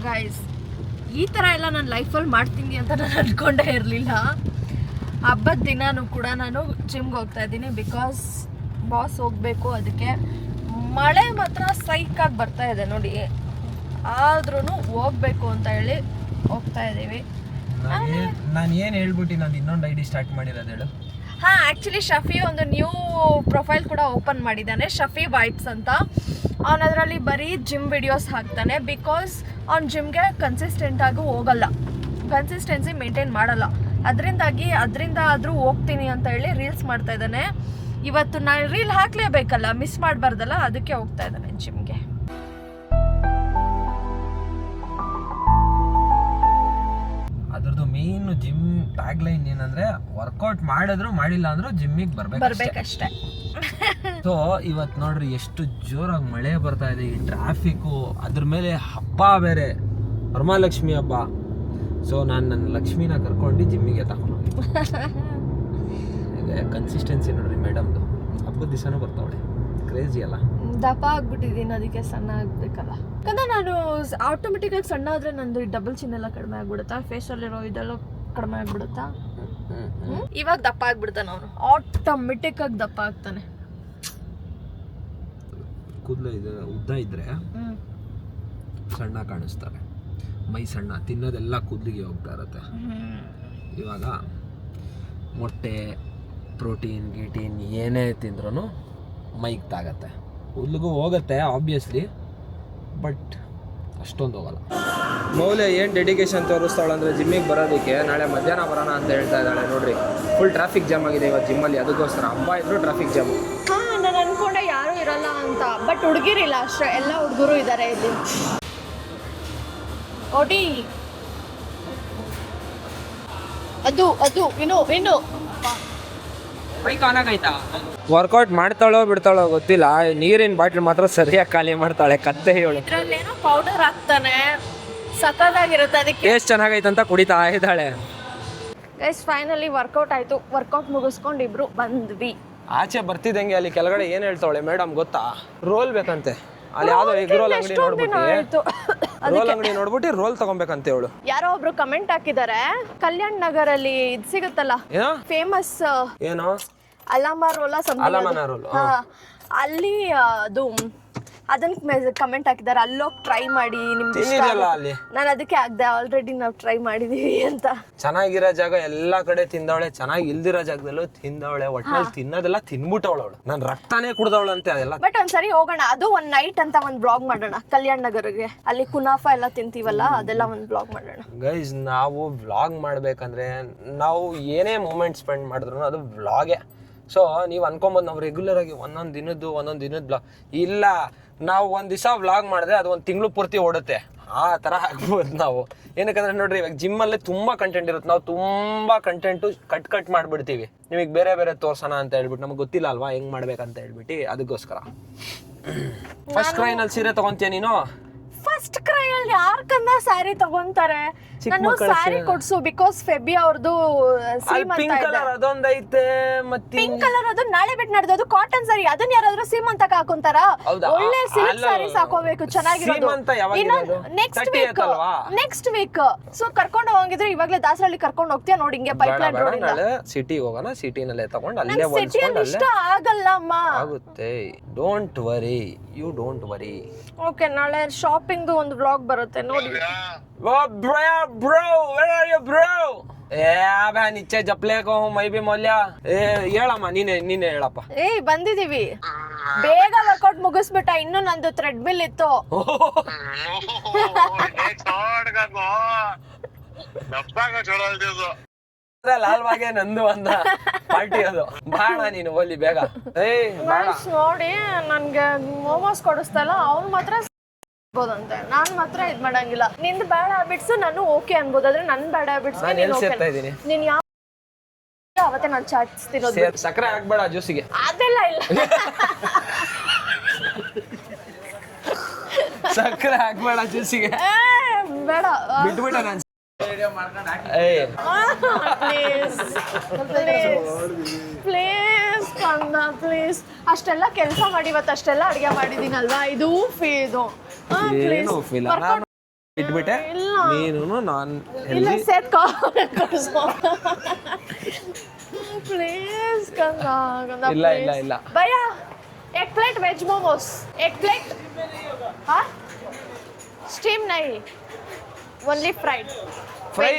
Guys ಈ ಥರ ಎಲ್ಲ ನಾನು ಲೈಫಲ್ಲಿ ಮಾಡ್ತೀನಿ ಅಂತ ನಾನು ಅಂದ್ಕೊಂಡೇ ಇರಲಿಲ್ಲ. ಹಬ್ಬದ ದಿನಾನು ಕೂಡ ನಾನು ಜಿಮ್ಗೆ ಹೋಗ್ತಾ ಇದ್ದೀನಿ ಬಿಕಾಸ್ ಬಾಸ್ ಹೋಗಬೇಕು. ಅದಕ್ಕೆ ಮಳೆ ಮಾತ್ರ ಸೈಕಾಗಿ ಬರ್ತಾ ಇದೆ ನೋಡಿ, ಆದ್ರೂ ಹೋಗ್ಬೇಕು ಅಂತ ಹೇಳಿ ಹೋಗ್ತಾ ಇದ್ದೀವಿ. ನಾನು ಏನು ಹೇಳ್ಬಿಟ್ಟು ನಾನು ಇನ್ನೊಂದು ಐಡಿ ಸ್ಟಾರ್ಟ್ ಮಾಡಿರೋದು ಹೇಳು. ಹಾಂ, ಆ್ಯಕ್ಚುಲಿ ಶಫಿ ಒಂದು ನ್ಯೂ ಪ್ರೊಫೈಲ್ ಕೂಡ ಓಪನ್ ಮಾಡಿದ್ದಾನೆ, ಶಫಿ ವೈಬ್ಸ್ ಅಂತ. ಅವನು ಅದರಲ್ಲಿ ಬರೀ ಜಿಮ್ ವಿಡಿಯೋಸ್ ಹಾಕ್ತಾನೆ ಬಿಕಾಸ್ ಅವ್ನು ಜಿಮ್ಗೆ ಕನ್ಸಿಸ್ಟೆಂಟಾಗಿ ಹೋಗಲ್ಲ, ಕನ್ಸಿಸ್ಟೆನ್ಸಿ ಮೇಂಟೈನ್ ಮಾಡಲ್ಲ. ಅದರಿಂದ ಆದರೂ ಹೋಗ್ತೀನಿ ಅಂತ ಹೇಳಿ ರೀಲ್ಸ್ ಮಾಡ್ತಾ ಇದ್ದಾನೆ. ಇವತ್ತು ನಾನು ರೀಲ್ ಹಾಕಲೇಬೇಕಲ್ಲ, ಮಿಸ್ ಮಾಡಬಾರ್ದಲ್ಲ, ಅದಕ್ಕೆ ಹೋಗ್ತಾ ಇದ್ದಾನೆ ಜಿಮ್ಗೆ. ಅದ್ರದ್ದು ಮೇನ್ ಜಿಮ್ ಟ್ಯಾಗ್ ಲೈನ್ ಏನಂದ್ರೆ ವರ್ಕೌಟ್ ಮಾಡಿದ್ರು ಮಾಡಿಲ್ಲ ಅಂದ್ರೂ ಜಿಮ್ಮಿಗೆ ಬರ್ಬೇಕಷ್ಟೇ. ಸೊ ಇವತ್ತು ನೋಡ್ರಿ ಎಷ್ಟು ಜೋರಾಗಿ ಮಳೆ ಬರ್ತಾ ಇದೆ, ಈ ಟ್ರಾಫಿಕ್ಕು, ಅದ್ರ ಮೇಲೆ ಹಬ್ಬ ಬೇರೆ, ವರಮಹಾಲಕ್ಷ್ಮಿ ಹಬ್ಬ. ಸೊ ನಾನು ನನ್ನ ಲಕ್ಷ್ಮಿನ ಕರ್ಕೊಂಡು ಜಿಮ್ಮಿಗೆ ತಗೊಂಡು ಕನ್ಸಿಸ್ಟೆನ್ಸಿ ನೋಡ್ರಿ ಮೇಡಮ್ದು. ಹಬ್ಬದ ದಿವಸನೂ ಬರ್ತಾವಳೆ, ಕ್ರೇಜಿ ಅಲ್ಲ. ದಪ್ಪ ಆಗ್ಬಿಟ್ಟಿದ್ದೀನಿ, ಅದಕ್ಕೆ ಸಣ್ಣ ಆಗ್ಬೇಕಲ್ಲ. ಯಾಕಂದ್ರೆ ನಾನು ಆಟೋಮೆಟಿಕ್ ಆಗಿ ಸಣ್ಣ ಆದ್ರೆ ನಂದು ಡಬಲ್ ಚಿನ್ ಎಲ್ಲ ಕಡಿಮೆ ಆಗ್ಬಿಡುತ್ತಾ, ಫೇಸಲ್ಲಿರೋ ಇದೆಲ್ಲ ಕಡಿಮೆ ಆಗ್ಬಿಡುತ್ತಾ. ಇವಾಗ ದಪ್ಪ ಆಗ್ಬಿಡ್ತಾನೆ ಅವನು, ಆಟೋಮೆಟಿಕ್ ಆಗಿ ದಪ್ಪ ಆಗ್ತಾನೆ. ಕೂದಲು ಇದೆ ಉದ್ದ ಇದ್ರೆ ಸಣ್ಣ ಕಾಣಿಸ್ತಾರೆ, ಮೈ ಸಣ್ಣ, ತಿನ್ನೋದೆಲ್ಲ ಕೂದಲಿಗೆ ಹೋಗ್ತಾ ಇರುತ್ತೆ. ಇವಾಗ ಮೊಟ್ಟೆ, ಪ್ರೋಟೀನ್ ಗೀಟೀನ್ ಏನೇ ತಿಂದ್ರೂ ಮೈಗೆ ತಾಗತ್ತೆ, ಕೂದಲಿಗೂ ಹೋಗುತ್ತೆ ಆಬ್ವಿಯಸ್ಲಿ, ಬಟ್ ಅಷ್ಟೊಂದು ಹೋಗಲ್ಲ. ಮೌಲ್ಯ ಏನು ಡೆಡಿಕೇಶನ್ ತೋರಿಸ್ತಾಳೆ ಅಂದರೆ ಜಿಮ್ಮಿಗೆ ಬರೋದಕ್ಕೆ. ನಾಳೆ ಮಧ್ಯಾಹ್ನ ಬರೋಣ ಅಂತ ಹೇಳ್ತಾ ಇದ್ದಾಳೆ. ನೋಡ್ರಿ ಫುಲ್ ಟ್ರಾಫಿಕ್ ಜಾಮ್ ಆಗಿದೆ ಇವತ್ತು ಜಿಮ್ಮಲ್ಲಿ, ಅದಕ್ಕೋಸ್ಕರ ಹಬ್ಬ ಇದ್ರು ಟ್ರಾಫಿಕ್ ಜಾಮು. ಹಾಂ, ನಾನು ಅನ್ಕೊಂಡೆ ಯಾರೂ ಇರಲ್ಲ ಅಂತ, ಬಟ್ ಹುಡುಗಿರಿಲ್ಲ ಅಷ್ಟೇ, ಎಲ್ಲ ಹುಡುಗರು ಇದ್ದಾರೆ ಇಲ್ಲಿ. ಓಡಿ ಅದು ಇನ್ನು ಬೈಕ್ ಆನ್ ಆಗೈತಾ? ವರ್ಕೌಟ್ ಮಾಡ್ತಾಳೋ ಬಿಡ್ತಾಳೋ ಗೊತ್ತಿಲ್ಲ, ನೀರಿನ ಬಾಟ್ಲ್ ಮಾತ್ರ ಸರಿಯಾಗಿ ಖಾಲಿ ಮಾಡ್ತಾಳೆ. ಕತ್ತೆ ಹೇಳಿ, ಇದ್ರಲ್ಲೇನೋ ಪೌಡರ್ ಹಾಕ್ತಾನೆ, ಸಕ್ಕತ್ತಾಗಿರುತ್ತೆ. ಅದಕ್ಕೆ ಟೇಸ್ಟ್ ಚೆನ್ನಾಗೈತೆ ಅಂತ ಕುಡಿತಾ ಇದ್ದಾಳೆ. ಗೈಸ್ ಫೈನಲಿ ವರ್ಕೌಟ್ ಆಯ್ತು. ವರ್ಕೌಟ್ ಮುಗಿಸ್ಕೊಂಡು ಇಬ್ರು ಬಂದ್ವಿ. ಆಚೆ ಬರ್ತಿದ್ದಂಗೆ ಅಲ್ಲಿ ಕೆಳಗಡೆ ಏನು ಹೇಳ್ತಾವಳೆ ಮೇಡಮ್ ಗೊತ್ತಾ? ರೋಲ್ ಬೇಕಂತೆ. ಅಲ್ಲಿ ಯಾವ್ದೋ ಎಗ್ ರೋಲ್ ಅಂಗಡಿ ನೋಡ್ಬಿಟ್ಟು ರೋಲ್ ಅಂಗಡಿ ನೋಡ್ಬಿಟ್ಟು ರೋಲ್ ತಗೊಬೇಕಂತೆ ಅವಳು. ಯಾರೋ ಒಬ್ರು ಕಮೆಂಟ್ ಹಾಕಿದ್ದಾರೆ, ಕಲ್ಯಾಣ್ ನಗರ್ ಅಲ್ಲಿ ಇದು ಸಿಗುತ್ತಲ್ಲ ಫೇಮಸ್, ಏನು ಅಲಾಮ ರೋಲ, ಅಲ್ಲಿ ಅದು ಅದನ್ನ ಕಮೆಂಟ್ ಹಾಕಿದ್ದಾರೆ, ಅಲ್ಲೋಗಿ ಟ್ರೈ ಮಾಡಿ ನಿಮ್ಗೆ. ನಾನು ಅದಕ್ಕೆ ಆಗ್ದೆ, ಆಲ್ರೆಡಿ ನಾವು ಟ್ರೈ ಮಾಡಿದೀವಿ ಅಂತ. ಚೆನ್ನಾಗಿರೋ ಜಾಗ ಎಲ್ಲಾ ಕಡೆ ತಿಂದವಳೆ, ಚೆನ್ನಾಗಿ ಇಲ್ದಿರೋ ಜಾಗದಲ್ಲೂ ತಿಂದವಳೆ, ಒಟ್ಟಿನಲ್ಲಿ ತಿನ್ನೋದೆಲ್ಲ ತಿನ್ಬಿಟ್ಟವಳು ಅವಳು. ನಾನು ರಕ್ತಾನೇ ಕುಡ್ದವಳಂತೆ ಅದೆಲ್ಲ. ಬಟ್ ಒಂದ್ಸರಿ ಹೋಗೋಣ, ಅದು ಒಂದ್ ನೈಟ್ ಅಂತ ಒಂದ್ ಬ್ಲಾಗ್ ಮಾಡೋಣ ಕಲ್ಯಾಣ್ ನಗರ್ಗೆ. ಅಲ್ಲಿ ಕುನಾಫಾ ಎಲ್ಲ ತಿಂತೀವಲ್ಲ, ಅದೆಲ್ಲ ಒಂದ್ ಬ್ಲಾಗ್ ಮಾಡೋಣ. ಗೈಸ್ ನಾವು ವ್ಲಾಗ್ ಮಾಡ್ಬೇಕಂದ್ರೆ ನಾವು ಏನೇ ಮೂಮೆಂಟ್ ಸ್ಪೆಂಡ್ ಮಾಡಿದ್ರು ಅದು ವ್ಲಾಗೆ. ಸೊ ನೀವು ಅನ್ಕೊಂಬೋದು ನಾವು ರೆಗ್ಯುಲರ್ ಆಗಿ ಒಂದೊಂದು ದಿನದ ಬ್ಲಾಗ್ ಇಲ್ಲ, ನಾವು ಒಂದು ದಿವಸ ವ್ಲಾಗ್ ಮಾಡಿದ್ರೆ ಅದು ಒಂದು ತಿಂಗಳು ಪೂರ್ತಿ ಓಡುತ್ತೆ, ಆ ಥರ ಆಗ್ಬೋದು ನಾವು. ಏನಕ್ಕಂದ್ರೆ ನೋಡ್ರಿ, ಇವಾಗ ಜಿಮ್ಮಲ್ಲೇ ತುಂಬ ಕಂಟೆಂಟ್ ಇರುತ್ತೆ, ನಾವು ತುಂಬ ಕಂಟೆಂಟು ಕಟ್ ಮಾಡಿಬಿಡ್ತೀವಿ. ನಿಮಗೆ ಬೇರೆ ಬೇರೆ ತೋರ್ಸೋಣ ಅಂತ ಹೇಳ್ಬಿಟ್ಟು, ನಮಗೆ ಗೊತ್ತಿಲ್ಲ ಅಲ್ವಾ ಹೆಂಗೆ ಮಾಡ್ಬೇಕಂತ ಹೇಳ್ಬಿಟ್ಟು, ಅದಕ್ಕೋಸ್ಕರ. ಫಸ್ಟ್ ಕ್ರೈನಲ್ಲಿ ಸೀರೆ ತಗೊಂತೀಯ ನೀನು? ಫಸ್ಟ್ ಕ್ರೈಯಲ್ಲಿ ಯಾರ್ಕಂದ ಸ್ಯಾರಿ ತಗೊಂತಾರೆ? ನಾನು ಸ್ಯಾರಿ ಕೊಡ್ಸು, ಬಿಕಾಸ್ ಫೆಬಿ ಅವ್ರದ್ದು ಪಿಂಕ್ ಕಲರ್ ಅದೊಂದೈತೆ, ಮತ್ತೆ ಪಿಂಕ್ ಕಲರ್ ಅದು ನಾಳೆ ಬಿಟ್ಟು ನಡೆದು, ಅದು ಕಾಟನ್ ಸ್ಯಾರಿ, ಅದನ್ನ ಯಾರಾದ್ರೂ ಸೀಮಂತಕ್ಕೆ ಹಾಕೊಂತಾರ? ಒಳ್ಳೆ ಸಿಲ್ಕ್ ಸ್ಯಾರೀಸ್ ಹಾಕೋಬೇಕು, ಚೆನ್ನಾಗಿರೋದು. ನೆಕ್ಸ್ಟ್ ವೀಕ್ ಸೊ ಕರ್ಕೊಂಡು ಹೋಗಿದ್ರೆ, ಇವಾಗಲೇ ದಾಸರಳ್ಳಿ ಕರ್ಕೊಂಡು ಹೋಗ್ತೀಯ ನೋಡಿ, ಹಿಂಗೆ ಪೈಪ್ಲೈನ್ ರೋಡ್ ಇಂದ ಸಿಟಿಗೆ ಹೋಗೋಣ, ಸಿಟಿನಲ್ಲೇ ತಗೊಂಡು ಅಲ್ಲೇ ಹೊಲ್ಸ್ಕೊಂಡು ಇಷ್ಟ ಆಗಲ್ಲ ಅಮ್ಮ. ಆಗುತ್ತೆ, don't worry, you don't worry. Okay, ನಾಳೆ ಶಾಪಿಂಗ್ ಒಂದು ವ್ಲಾಗ್ ಬರುತ್ತೆ ನೋಡಿ. Bro, where are you, bro? नीचे जपले को मैं भी मौल्य. ಹೇಳಮ್ಮ, ನೀನೇ ಹೇಳಪ್ಪ. ಬಂದಿದೀವಿ, ಬೇಗ ವರ್ಕೌಟ್ ಮುಗಿಸ್ಬಿಟ್ಟ. ಇನ್ನು ನಂದು ಥ್ರೆಡ್ ಮಿಲ್ ಇತ್ತು. ಲಾಲ್ಬಾಗೆ ನಂದು ಅಂದ ಪಾರ್ಟಿ, ಅದು ಬಾಣ ನೀನು ಹೋಲಿ ಬೇಗ. ನೋಡಿ, ನನ್ಗೆ ಮೋಮೋಸ್ ಕೊಡಿಸ್ತಲ್ಲ, ಅವ್ನು ಮಾತ್ರ ಅಂತೆ, ನಾನ್ ಮಾತ್ರ ಇದ್ ಮಾಡಂಗಿಲ್ಲ. ನಿಂದು ಬ್ಯಾಡ್ ಹ್ಯಾಬಿಟ್ಸ್ ನಾನು ಓಕೆ ಅನ್ಬೋದು, ಆದ್ರೆ ನನ್ ಬ್ಯಾಡ್ ಹ್ಯಾಬಿಟ್ಸ್ ನೀನ್ ಯಾವ ಅವತ್ತೆ ನಾನು ಚಾಟಿಸ್ತಿರೋದು. ಸಕ್ಕರೆ ಹಾಕ್ಬೇಡ ಜ್ಯೂಸಿಗೆ, ಅದೆಲ್ಲ ಇಲ್ಲ. ಸಕ್ಕರೆ ಹಾಕ್ಬೇಡ ಜ್ಯೂಸಿಗೆ, ಬೇಡ ಬಿಟ್ಬಿಟ್ಟ ನಾನು. ಪ್ಲೀಸ್ ಕಂದ, ಪ್ಲೀಸ್. ಅಷ್ಟೆಲ್ಲ ಕೆಲಸ ಮಾಡಿ ಇವತ್ತು ಅಷ್ಟೆಲ್ಲ ಅಡಿಗೆ ಮಾಡಿದೀನಲ್ವಾ, ಇದು ಫೀದು. ಏನು ಫೀಲ್ ಇಟ್ಬಿಟ್ಟೆ ನೀನು ನಾನು ಇಲ್ಲ ಸೇರ್ಕೋ ಪ್ಲೀಸ್ ಕಂದ ಇಲ್ಲ ಇಲ್ಲ ಇಲ್ಲ ಭಯ एक प्लेट वेज मोमोस एक प्लेट हाँ स्टीम नहीं ओनली फ्राइड ಫ್ರೈ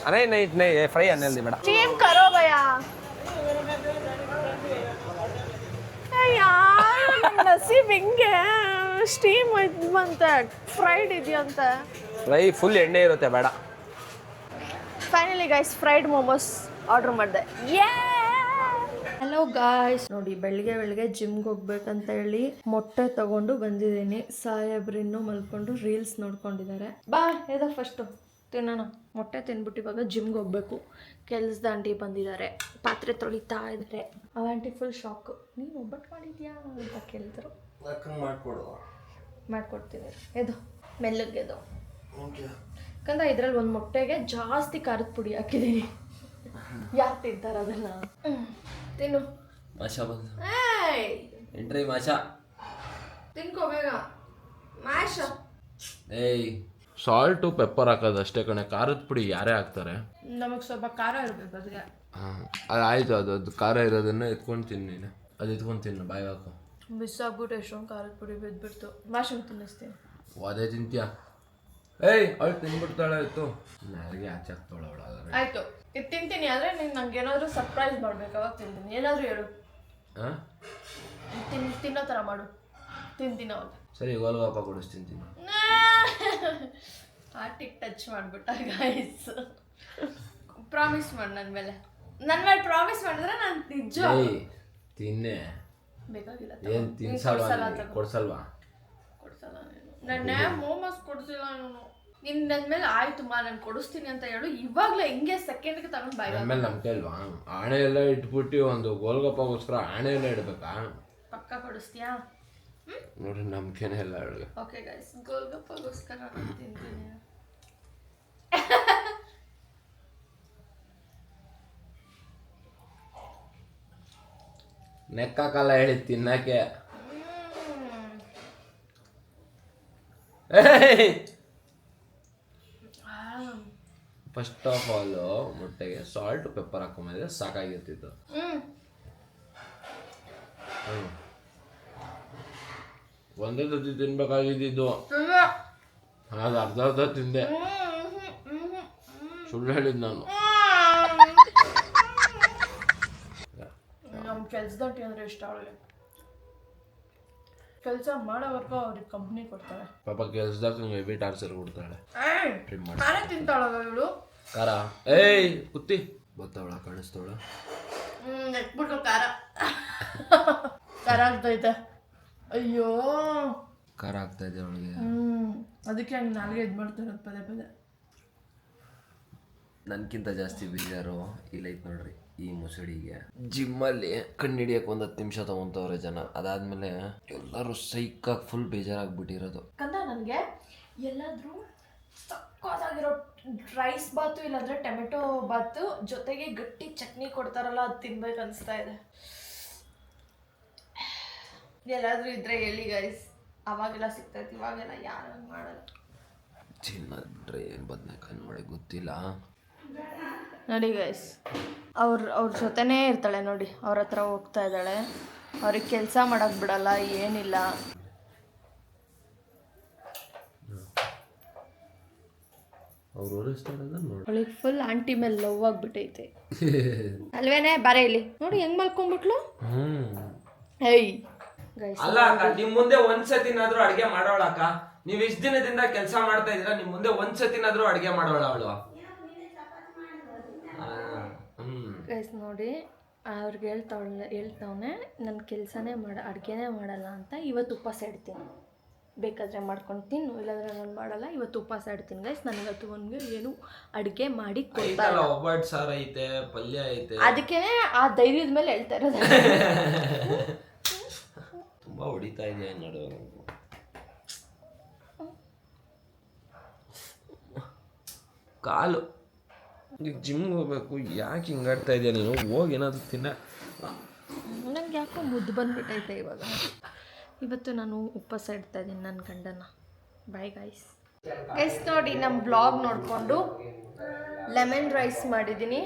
नहीं नहीं नहीं ಫ್ರೈ ಅನ್ನಲ್ದಿ ಬೇಡ स्टीम करो भैया यार नसीब ಹಿಂಗೆ ಸ್ಟೀಮ್ ಇದ್ವಂತೆ ಫ್ರೈಡ್ ಇದೆಯಂತೆ ಫ್ರೈ ಫುಲ್ ಎಣ್ಣೆ ಇರುತ್ತೆ ಬೇಡ finally guys fried momos order ಮಾಡಿದೆ ಹಲೋ ಗಾಯ್ಸ್ ನೋಡಿ ಬೆಳಿಗ್ಗೆ ಜಿಮ್ಗೆ ಹೋಗ್ಬೇಕಂತ ಹೇಳಿ ಮೊಟ್ಟೆ ತಗೊಂಡು ಬಂದಿದ್ದೀನಿ ಸಾಹೇಬ್ರಿನ್ನು ಮಲ್ಕೊಂಡು ರೀಲ್ಸ್ ನೋಡ್ಕೊಂಡಿದ್ದಾರೆ ಬಾ ಏದೋ ಫಸ್ಟು ತಿನ್ನೋಣ ಮೊಟ್ಟೆ ತಿನ್ಬಿಟ್ಟು ಇವಾಗ ಜಿಮ್ಗೆ ಹೋಗ್ಬೇಕು ಕೆಲ್ಸದ ಆಂಟಿ ಬಂದಿದ್ದಾರೆ ಪಾತ್ರೆ ತೊಳಿತಾ ಇದ್ದಾರೆ ಆ ಆಂಟಿ ಫುಲ್ ಶಾಕ್ ನೀನು ಒಬ್ಬಟ್ಟು ಮಾಡಿದ್ಯಾ ಅಂತ ಕೇಳಿದ್ರು ಮಾಡ್ಕೊಡ್ತೀನಿ ಎದು ಮೆಲ್ಲಗೆದು ಯಾಕಂದ್ರೆ ಇದ್ರಲ್ಲಿ ಒಂದು ಮೊಟ್ಟೆಗೆ ಜಾಸ್ತಿ ಖಾರದ ಪುಡಿ ಹಾಕಿದ್ದೀನಿ ಯಾಕೆ ತಿಂತಾರೆ ಅದನ್ನ ತಿನ್ನು ಮಾಷಾ ಬಂದು ಏಯ್ ಎಂಟ್ರಿ ಮಾಷಾ ತಿನ್ಕೋ ಬೇಗ ಮ್ಯಾಶ ಏಯ್ ಸಾಲ್ಟು ಪೆಪ್ಪರ್ ಹಾಕೋದು ಅಷ್ಟೇ ಕಣೆ ಖಾರದ ಪುಡಿ ಯಾರೇ ಹಾಕ್ತಾರೆ ನಮಗೆ ಸ್ವಲ್ಪ ಖಾರ ಇರಬೇಕು ಅದಕ್ಕೆ ಹಾಂ ಅದು ಆಯಿತು ಅದು ಖಾರ ಇರೋದನ್ನ ಎತ್ಕೊಂಡು ತಿನ್ನು ನೀನು ಅದು ಎತ್ಕೊಂಡು ತಿನ್ನು ಬಾಯಿ ಹಾಕು ಬಿಸಾಕ್ಬಿಟ್ಟು ಎಷ್ಟೊಂದು ಖಾರದ ಪುಡಿ ಬಿದ್ದುಬಿಡ್ತು ಮ್ಯಾಶಂಗೆ ತಿನ್ನಿಸ್ತೀನಿ ಅದೇ ತಿಂತೀಯಾ ಏಯ್ ಅವಳು ತಿನ್ಬಿಡ್ತಾಳೆ ಆಯಿತು ಯಾರಿಗೆ ಆಚೆ ಹಾಕ್ತಾಳೆ ಅವಳು ಆಯಿತು ಇದು ತಿಂತೀನಿ ಆದರೆ ನೀನು ನಂಗೆ ಏನಾದರೂ ಸರ್ಪ್ರೈಸ್ ಮಾಡ್ಬೇಕು ಅವಾಗ ತಿಂತೀನಿ ಏನಾದರೂ ಹೇಳು ಹಾಂ ತಿನ್ನೋ ಥರ ಮಾಡು ತಿಂತೀನಿ ಅವಾಗ ಸರಿ ಗೋಲ್ಗಪ್ಪ ಕೊಡಿಸ್ತೀನಿ ತಿನ್ನು ಹಾರ್ಟಿಗೆ ಟಚ್ ಮಾಡಿಬಿಟ್ಟ ಗೈಸ್ ಪ್ರಾಮಿಸ್ ಮಾಡಿ ನನ್ನ ಮೇಲೆ ಪ್ರಾಮಿಸ್ ಮಾಡಿದ್ರೆ ನಾನು ನಿಜ ಏಯ್ ತಿನ್ನೆ ಬೇಕಾಗಿಲ್ಲ ಏನು ತಿನ್ಸಲ್ವಾ ಕೊಡ್ಸಲ್ವಾ ಕೊಡ್ಸಲ್ಲ ನನ್ನ ಮೋಮೋಸ್ ಕೊಡ್ಸಿಲ್ಲ ನೀನು ನನ್ನ ಮೇಲೆ ಆಯ್ತು ನಾನು ಕೊಡಿಸ್ತೀನಿ ಅಂತ ಹೇಳು ಇವಾಗಲೇ ಹಿಂಗೆ ಸೆಕೆಂಡ್ಗೆ ತಗೊಂಡು ಬಾಯ್ ಆಮೇಲೆ ನಮ್ಗೆ ಅಲ್ವಾ ಆಣೆ ಎಲ್ಲ ಇಟ್ಬಿಟ್ಟು ಒಂದು ಗೋಲ್ಗಪ್ಪಗೋಸ್ಕರ ಆಣೆ ಎಲ್ಲ ಇಡ್ಬೇಕಾ ಪಕ್ಕ ಕೊಡಿಸ್ತೀಯಾ ನೋಡ್ರಿ ನಂಬಿಕೆನೇ ಇಲ್ಲ ಅವಳಿಗೆ ಓಕೆ ಗೈಸ್ ಗೋಲ್ಗಪ್ಪಗೋಸ್ಕರ ನಾನು ತಿಂತೀನಿ ನೆಕ್ಕಾಕಲ್ಲ ಹೇಳಿ ತಿನ್ನಕ್ಕೆ ಫಸ್ಟ್ ಆಫ್ ಆಲ್ ಮೊಟ್ಟೆಗೆ ಸಾಲ್ಟ್ ಪೆಪ್ಪರ್ ಹಾಕೊಂಬಂದ್ರೆ ಸಾಕಾಗಿರ್ತಿತ್ತು ಒಂದೇ ಸತಿ ತಿನ್ಬೇಕಾಗಿದ್ದು ಅದು ಅರ್ಧ ತಿಂದೆ ಸುಳ್ಳು ಹೇಳಿದ್ ನಾನು ನಮ್ಮ ಕೆಲಸದಟ್ಟಿ ಅಂದರೆ ಇಷ್ಟ ಅವಳಿಗೆ ಕೆಲಸ ಮಾಡೋವರೆಗೂ ಅವ್ರಿಗೆ ಕಂಪ್ನಿ ಕೊಡ್ತಾಳೆ ಪಾಪ ಕೆಲ್ಸದಾಗ ನಂಗೆ ಹೆವಿ ಟಾರ್ಚರ್ ಕೊಡ್ತಾಳೆ ನಾನೇ ತಿಂತಾಳವ ಇವಳು ಖಾರ ಏಯ್ ಕುತ್ತಿ ಗೊತ್ತವಳ ಕಾಣಿಸ್ತವಳ ನೆಟ್ಬಿಟ್ಟು ಖಾರ ಖಾರ ಆಗ್ತೈತೆ ಅಯ್ಯೋ ಖಾರ ಆಗ್ತಾ ಇದೆ ಅವಳಿಗೆ ಅದಕ್ಕೆ ಹಂಗೆ ನಾಲ್ಗೆ ಇದು ಮಾಡ್ತಿರೋದು ಪದೇ ಪದೇ ನನ್ಕಿಂತ ಜಾಸ್ತಿ ಬೇಜಾರು ಇಲ್ಲೈತೆ ನೋಡ್ರಿ ಈ ಮುಸಡಿಗೆ ಜಿಮ್ಮಲ್ಲಿ ಕಣ್ಣಿಡಿಯಕ್ಕೆ 10 ನಿಮಿಷ ತಗೊಂತವ್ರೆ ಜನ ಅದಾದ್ಮೇಲೆ ಎಲ್ಲರೂ ಸೈಕಾಗಿ ಫುಲ್ ಬೇಜಾರಾಗ್ಬಿಟ್ಟಿರೋದು ಕಂದ ನನಗೆ ಎಲ್ಲಾದರೂ ಸಕ್ಕತ್ತಾಗಿರೋ ರೈಸ್ ಬಾತು ಇಲ್ಲಾಂದ್ರೆ ಟೊಮೆಟೊ ಬಾತು ಜೊತೆಗೆ ಗಟ್ಟಿ ಚಟ್ನಿ ಕೊಡ್ತಾರಲ್ಲ ಅದು ತಿನ್ಬೇಕು ಅನಿಸ್ತಾ ಇದೆ ಎಲ್ಲಾದರೂ ಇದ್ರೆ ಹೇಳಿ ಗೈಸ್ ಅವಾಗೆಲ್ಲ ಸಿಗ್ತೈತೆ ಇವಾಗೆಲ್ಲ ಯಾರು ಹಂಗೆ ಮಾಡಲ್ಲ ಚಿನ್ನದ್ರೆ ಬದನೆಕಾಯಿ ನೋಡಿ ಗೊತ್ತಿಲ್ಲ ನೋಡಿ ಗೈಸ್ ಅವ್ರ ಜೊತೆನೇ ಇರ್ತಾಳೆ ನೋಡಿ ಅವ್ರ ಹತ್ರ ಹೋಗ್ತಾ ಇದ್ದಾಳೆ ಅವ್ರಿಗೆ ಕೆಲಸ ಮಾಡೋಕ್ಕೆ ಬಿಡಲ್ಲ ಏನಿಲ್ಲ ಅವಳಿಗೆ ಫುಲ್ ಆಂಟಿ ಮೇಲೆ ಲವ್ ಆಗಿಬಿಟ್ಟೈತೆ ಅಲ್ವೇನೆ ಬಾರೆ ಇಲ್ಲಿ ನೋಡಿ ಹೆಂಗ್ ಮಲ್ಕೊಂಡ್ಬಿಟ್ಲು ಹೇಯ್ ಗೈಸ್ ಅಲ್ಲ ಅಕ್ಕ ನಿಮ್ ಮುಂದೆ ಒಂದ್ಸತಿನಾದ್ರೂ ಅಡ್ಗೆ ಮಾಡೋಳಕ್ಕ ನೀವ್ ಇಷ್ಟ ದಿನದಿಂದ ಕೆಲಸ ಮಾಡ್ತಾ ಇದೀರಾ ನಿಮ್ ಮುಂದೆ ಒಂದ್ಸತಿನಾದ್ರೂ ಅಡ್ಗೆ ಮಾಡೋಳ ಅವಳು ಗೈಸ್ ನೋಡಿ ಅವ್ರಿಗೆ ಹೇಳ್ತಾವನೆ ನನ್ನ ಕೆಲಸನೇ ಅಡುಗೆನೇ ಮಾಡಲ್ಲ ಅಂತ ಇವತ್ತು ಉಪವಾಸ ಇಡ್ತೀನಿ ಬೇಕಾದರೆ ಮಾಡ್ಕೊಂಡು ತಿನ್ನು ಇಲ್ಲಾಂದ್ರೆ ನಾನು ಮಾಡಲ್ಲ ಇವತ್ತು ಉಪವಾಸ ಇಡ್ತೀನಿ ಗೈಸ್ ನಾನು ಇವತ್ತು ಒಂದು ಏನು ಅಡುಗೆ ಮಾಡಿ ಕೊಡ್ತಾರಲ್ಲ ಒಬ್ಬಟ್ಟು ಸಾರು ಐತೆ ಪಲ್ಯ ಐತೆ ಅದಕ್ಕೆ ಆ ಧೈರ್ಯದ ಮೇಲೆ ಹೇಳ್ತಾ ಇರೋದು ತುಂಬಾ ಹೊಡಿತಾ ಇದೆಯಾ ನೋಡು ಕಾಲು ಜಿಮ್ಗೆ ಹೋಗ್ಬೇಕು ಯಾಕೆ ಹಿಂಗಾಡ್ತಾ ಇದೆಯಾ ನೀನು ಹೋಗಿ ಏನಾದರೂ ತಿನ್ನ ನಂಗೆ ಯಾಕೋ ಮುದ್ದು ಬಂದುಬಿಟ್ಟೈತೆ ಇವಾಗ ಇವತ್ತು ನಾನು ಉಪವಾಸ ಇಡ್ತಾ ಇದ್ದೀನಿ ನನ್ನ ಗಂಡನ ಬಾಯ್ ಗಾಯ್ಸ್ ಗೈಸ್ ನೋಡಿ ನಮ್ಮ ಬ್ಲಾಗ್ ನೋಡಿಕೊಂಡು ಲೆಮನ್ ರೈಸ್ ಮಾಡಿದ್ದೀನಿ.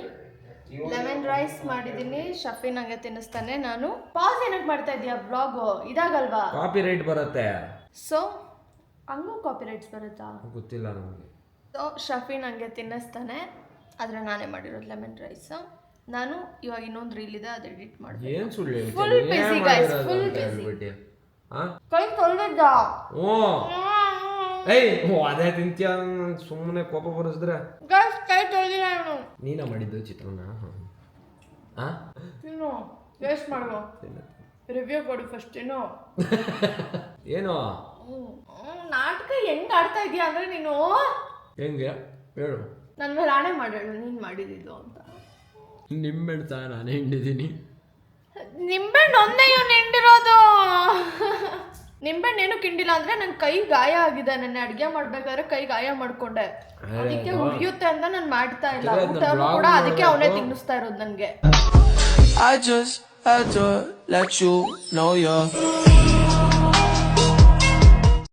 ಶಫಿ ನಂಗೆ ತಿನ್ನಿಸ್ತಾನೆ. ನಾನು ಪಾಸ್ ಏನಕ್ಕೆ ಮಾಡ್ತಾ ಇದೀಯ ಬ್ಲಾಗು ಇದಾಗಲ್ವಾ? ಕಾಪಿ ರೈಟ್ ಬರುತ್ತೆ. ಸೊ ಹಂಗೂ ಕಾಪಿ ರೈಟ್ಸ್ ಬರುತ್ತಾ ಗೊತ್ತಿಲ್ಲ ನಮಗೆ. ಸೊ ಶಫಿ ನಂಗೆ ತಿನ್ನಿಸ್ತಾನೆ. ಆದರೆ ನಾನೇ ಮಾಡಿರೋದು ಲೆಮನ್ ರೈಸ್. ನಾನು ಇವಾಗ ಇನ್ನೊಂದು ರೀಲ್ ಇದೆ, ಅದು ಎಡಿಟ್ ಮಾಡ್ತೀನಿ. ಏನು ಸುಳ್ಳು ಫುಲ್ ಬಿಸಿ ಗೈಸ್, ಫುಲ್ ಬಿಸಿ. ಕೈ ತೊಳೆದಿದ್ದ. ಅದೇ ತಿಂತ್ಯ ಸುಮ್ಮನೆ ಕೋಪ ಬರೆಸಿದ್ರೆ. ಗೈಸ್ ಕೈ ತೊಳೆದಿಲ್ಲ ನಾನು. ನೀನ ಮಾಡಿದ್ದು ಚಿತ್ರಾನ್ನ? ತಿನ್ನು, ವೇಸ್ಟ್ ಮಾಡುವ. ರಿವ್ಯೂ ಕೊಡು ಫಸ್ಟ್. ಏನು ನಾಟಕ ಹೆಂಗ್ ಆಡ್ತಾ ಇದೀಯ ಅಂದ್ರೆ ನೀನು. ಹೆಂಗೆ ಹೇಳು? ನನ್ನ ಮೇಲೆ ಆಣೆ ಮಾಡೇಳು ನೀನ್ ಮಾಡಿದ್ದು ಅಂತ. ನಿಂಬೆಣ್ಣ ನಾನೇ ಹಿಂಡಿದ್ದೀನಿ. ನಿಂಬೆಣ್ಣು ಒಂದೇ ಇವನು ಹಿಂಡಿರೋದು. ನಿಂಬೆಣ್ಣು ಏನು ಕಿಂಡಿಲ್ಲ ಅಂದ್ರೆ ನನ್ನ ಕೈ ಗಾಯ ಆಗಿದೆ. ನನ್ನ ಅಡ್ಗೆ ಮಾಡ್ಬೇಕಾದ್ರೆ ಕೈ ಗಾಯ ಮಾಡ್ಕೊಂಡೆ, ಅದಕ್ಕೆ ಉರಿಯುತ್ತೆ ಅಂತ ನಾನು ಮಾಡ್ತಾ ಇಲ್ಲ. ಊಟನೂ ಕೂಡ ಅದಕ್ಕೆ ಅವನೇ ತಿನ್ನಿಸ್ತಾ ಇರೋದು ನನ್ಗೆ. I just had to let you know you're